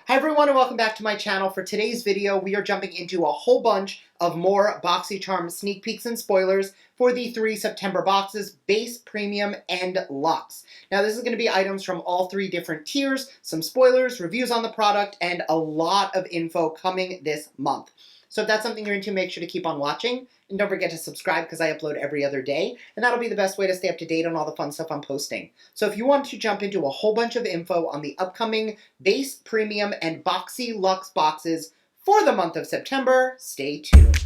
Hi everyone and welcome back to my channel. For today's video, we are jumping into a whole bunch of more Boxycharm sneak peeks and spoilers for the 3 September boxes, Base, Premium, and Luxe. Now this is going to be items from all 3 different tiers, some spoilers, reviews on the product, and a lot of info coming this month. So if that's something you're into, make sure to keep on watching. And don't forget to subscribe because I upload every other day, and that'll be the best way to stay up to date on all the fun stuff I'm posting. So if you want to jump into a whole bunch of info on the upcoming Base, Premium, and Boxyluxe boxes for the month of September, stay tuned.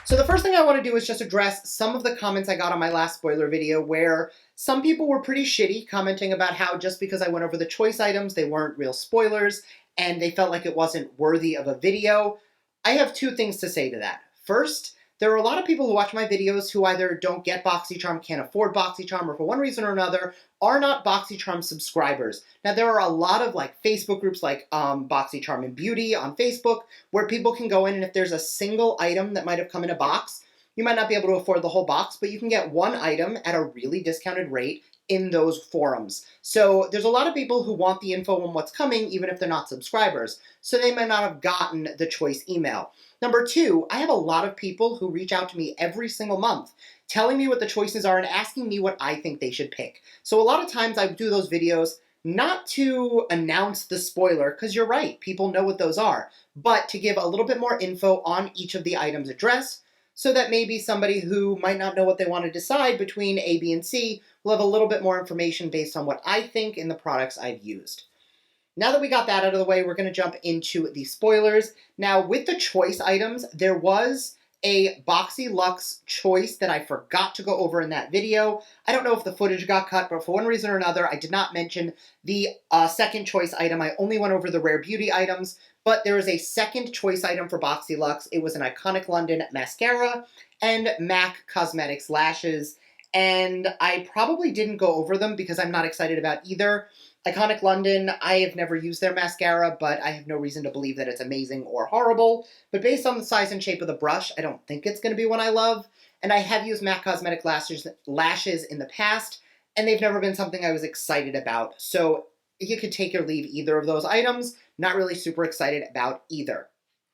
So the first thing I want to do is just address some of the comments I got on my last spoiler video where some people were pretty shitty, commenting about how just because I went over the choice items, they weren't real spoilers, and they felt like it wasn't worthy of a video. I have 2 things to say to that. First, there are a lot of people who watch my videos who either don't get Boxycharm, can't afford Boxycharm, or for one reason or another are not Boxycharm subscribers. Now there are a lot of Facebook groups like Boxycharm and Beauty on Facebook where people can go in, and if there's a single item that might have come in a box, you might not be able to afford the whole box, but you can get one item at a really discounted rate in those forums. So there's a lot of people who want the info on what's coming even if they're not subscribers, so they might not have gotten the choice email. Number 2, I have a lot of people who reach out to me every single month telling me what the choices are and asking me what I think they should pick. So a lot of times I do those videos not to announce the spoiler, because you're right, people know what those are, but to give a little bit more info on each of the items addressed, so that maybe somebody who might not know what they want to decide between A, B, and C will have a little bit more information based on what I think in the products I've used. Now that we got that out of the way, we're going to jump into the spoilers. Now, with the choice items, there was a Boxyluxe choice that I forgot to go over in that video. I don't know if the footage got cut, but for one reason or another, I did not mention the second choice item. I only went over the Rare Beauty items, but there is a second choice item for Boxyluxe. It was an Iconic London mascara and MAC Cosmetics lashes, and I probably didn't go over them because I'm not excited about either. Iconic London, I have never used their mascara, but I have no reason to believe that it's amazing or horrible. But based on the size and shape of the brush, I don't think it's going to be one I love. And I have used MAC Cosmetic lashes in the past, and they've never been something I was excited about. So you could take or leave either of those items. Not really super excited about either.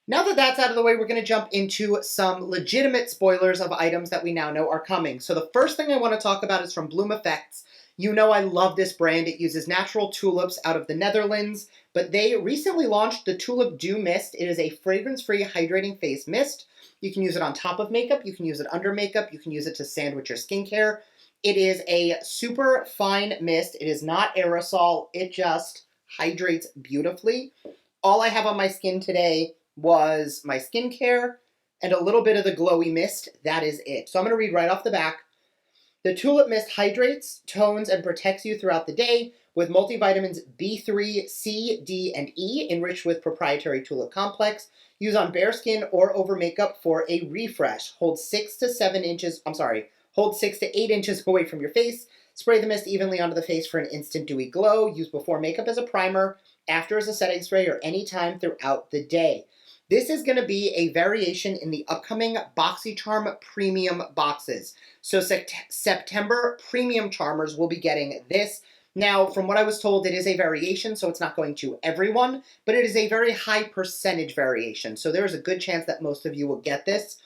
Now that that's out of the way, we're going to jump into some legitimate spoilers of items that we now know are coming. So the first thing I want to talk about is from Bloom Effects. You know I love this brand. It uses natural tulips out of the Netherlands, but they recently launched the Tulip Dew Mist. It is a fragrance-free hydrating face mist. You can use it on top of makeup, you can use it under makeup, you can use it to sandwich your skincare. It is a super fine mist. It is not aerosol. It just hydrates beautifully. All I have on my skin today was my skincare and a little bit of the glowy mist. That is it. So I'm going to read right off the back. The Tulip Mist hydrates, tones, and protects you throughout the day with multivitamins B3, C, D, and E, enriched with proprietary tulip complex. Use on bare skin or over makeup for a refresh. Hold 6 to 8 inches away from your face. Spray the mist evenly onto the face for an instant dewy glow. Use before makeup as a primer, after as a setting spray, or any time throughout the day. This is going to be a variation in the upcoming Boxycharm Premium boxes. So September Premium Charmers will be getting this. Now, from what I was told, it is a variation, so it's not going to everyone, but it is a very high percentage variation. So there's a good chance that most of you will get this.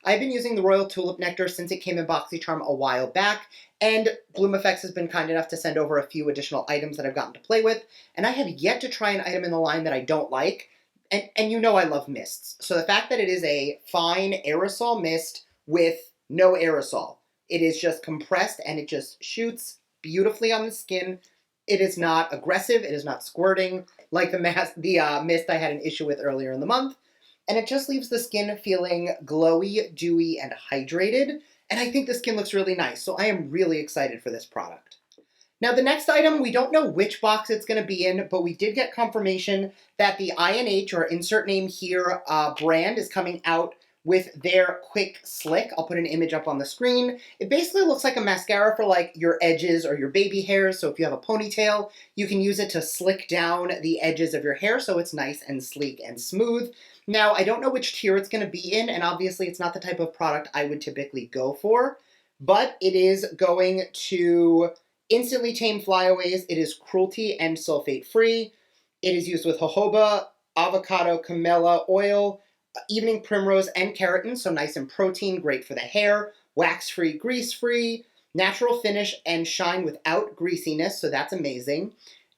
I've been using the Royal Tulip Nectar since it came in Boxycharm a while back, and Bloom Effects has been kind enough to send over a few additional items that I've gotten to play with, and I have yet to try an item in the line that I don't like. And you know I love mists. So the fact that it is a fine aerosol mist with no aerosol. It is just compressed and it just shoots beautifully on the skin. It is not aggressive. It is not squirting like the mist I had an issue with earlier in the month. And it just leaves the skin feeling glowy, dewy, and hydrated. And I think the skin looks really nice. So I am really excited for this product. Now the next item, we don't know which box it's going to be in, but we did get confirmation that the INH, or insert name here, brand is coming out with their Quick Slick. I'll put an image up on the screen. It basically looks like a mascara for like your edges or your baby hairs. So if you have a ponytail, you can use it to slick down the edges of your hair so it's nice and sleek and smooth. Now, I don't know which tier it's going to be in, and obviously it's not the type of product I would typically go for, but it is going to instantly tame flyaways. It is cruelty and sulfate free. It is used with jojoba, avocado, camellia oil, evening primrose, and keratin, so nice and protein, great for the hair, wax-free, grease-free, natural finish, and shine without greasiness, so that's amazing.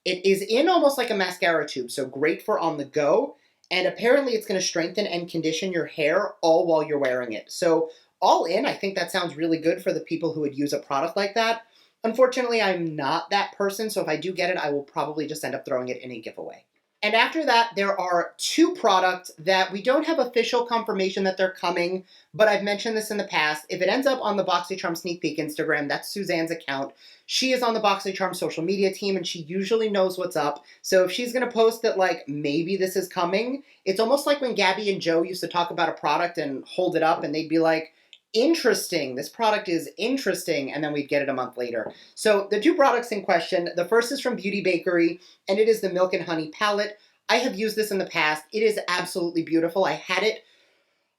It is in almost like a mascara tube, so great for on the go, and apparently it's going to strengthen and condition your hair all while you're wearing it. So all in, I think that sounds really good for the people who would use a product like that. Unfortunately, I'm not that person, so if I do get it, I will probably just end up throwing it in a giveaway. And after that, there are two products that we don't have official confirmation that they're coming, but I've mentioned this in the past. If it ends up on the Boxycharm Sneak Peek Instagram, that's Suzanne's account. She is on the Boxycharm social media team, and she usually knows what's up. So if she's going to post that, like, maybe this is coming, it's almost like when Gabby and Joe used to talk about a product and hold it up, and they'd be like, interesting, this product is interesting, and then we'd get it a month later. So the two products in question, the first is from Beauty Bakery, and it is the Milk and Honey Palette. I have used this in the past. It is absolutely beautiful. I had it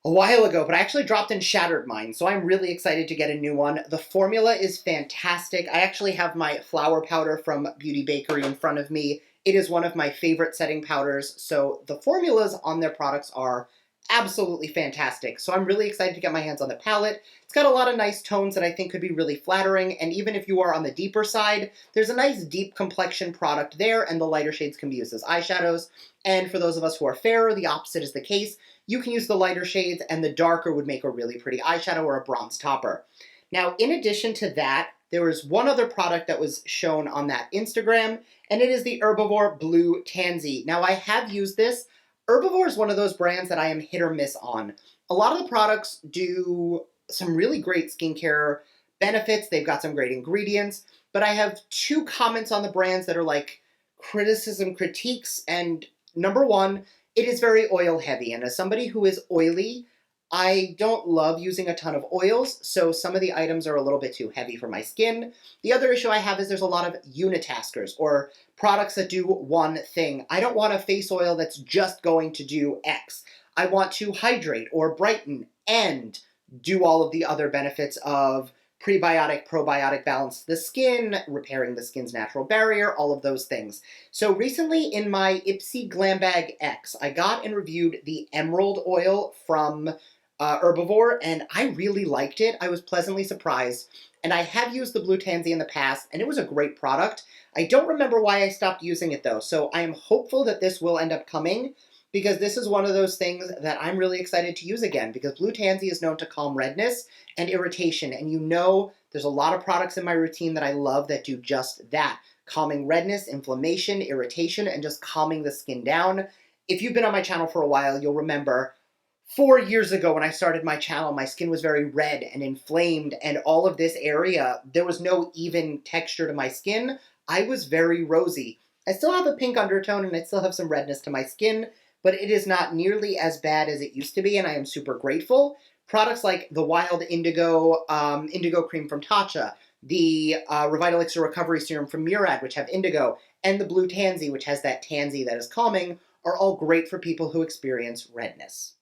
a while ago, but I actually dropped and shattered mine, so I'm really excited to get a new one. The formula is fantastic. I actually have my flower powder from Beauty Bakery in front of me. It is one of my favorite setting powders, so the formulas on their products are absolutely fantastic. So I'm really excited to get my hands on the palette. It's got a lot of nice tones that I think could be really flattering, and even if you are on the deeper side, there's a nice deep complexion product there, and the lighter shades can be used as eyeshadows. And for those of us who are fairer, the opposite is the case. You can use the lighter shades, and the darker would make a really pretty eyeshadow or a bronze topper. Now, in addition to that, there was one other product that was shown on that Instagram, and it is the Herbivore Blue Tansy. Now, I have used this. Herbivore is one of those brands that I am hit or miss on. A lot of the products do some really great skincare benefits. They've got some great ingredients, but I have two comments on the brands that are like criticism critiques. And number one, it is very oil heavy. And as somebody who is oily, I don't love using a ton of oils, so some of the items are a little bit too heavy for my skin. The other issue I have is there's a lot of unitaskers, or products that do one thing. I don't want a face oil that's just going to do X. I want to hydrate or brighten and do all of the other benefits of prebiotic, probiotic balance the skin, repairing the skin's natural barrier, all of those things. So recently in my Ipsy Glam Bag X, I got and reviewed the Emerald Oil from Herbivore, and I really liked it. I was pleasantly surprised. And I have used the Blue Tansy in the past, and it was a great product. I don't remember why I stopped using it, though, so I am hopeful that this will end up coming, because this is one of those things that I'm really excited to use again, because Blue Tansy is known to calm redness and irritation, and you know there's a lot of products in my routine that I love that do just that, calming redness, inflammation, irritation, and just calming the skin down. If you've been on my channel for a while, you'll remember 4 years ago when I started my channel, my skin was very red and inflamed, and all of this area, there was no even texture to my skin. I was very rosy. I still have a pink undertone and I still have some redness to my skin, but it is not nearly as bad as it used to be, and I am super grateful. Products like the Wild Indigo Indigo Cream from Tatcha, the Revitalixer Recovery Serum from Murad, which have indigo, and the Blue Tansy, which has that tansy that is calming, are all great for people who experience redness.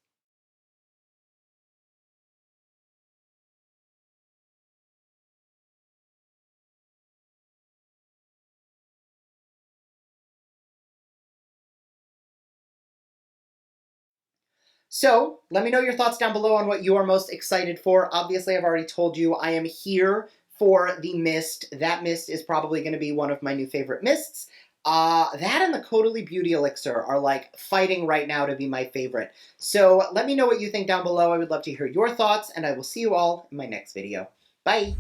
So let me know your thoughts down below on what you are most excited for. Obviously, I've already told you I am here for the mist. That mist is probably going to be one of my new favorite mists. That and the Caudalie Beauty Elixir are like fighting right now to be my favorite. So let me know what you think down below. I would love to hear your thoughts, and I will see you all in my next video. Bye!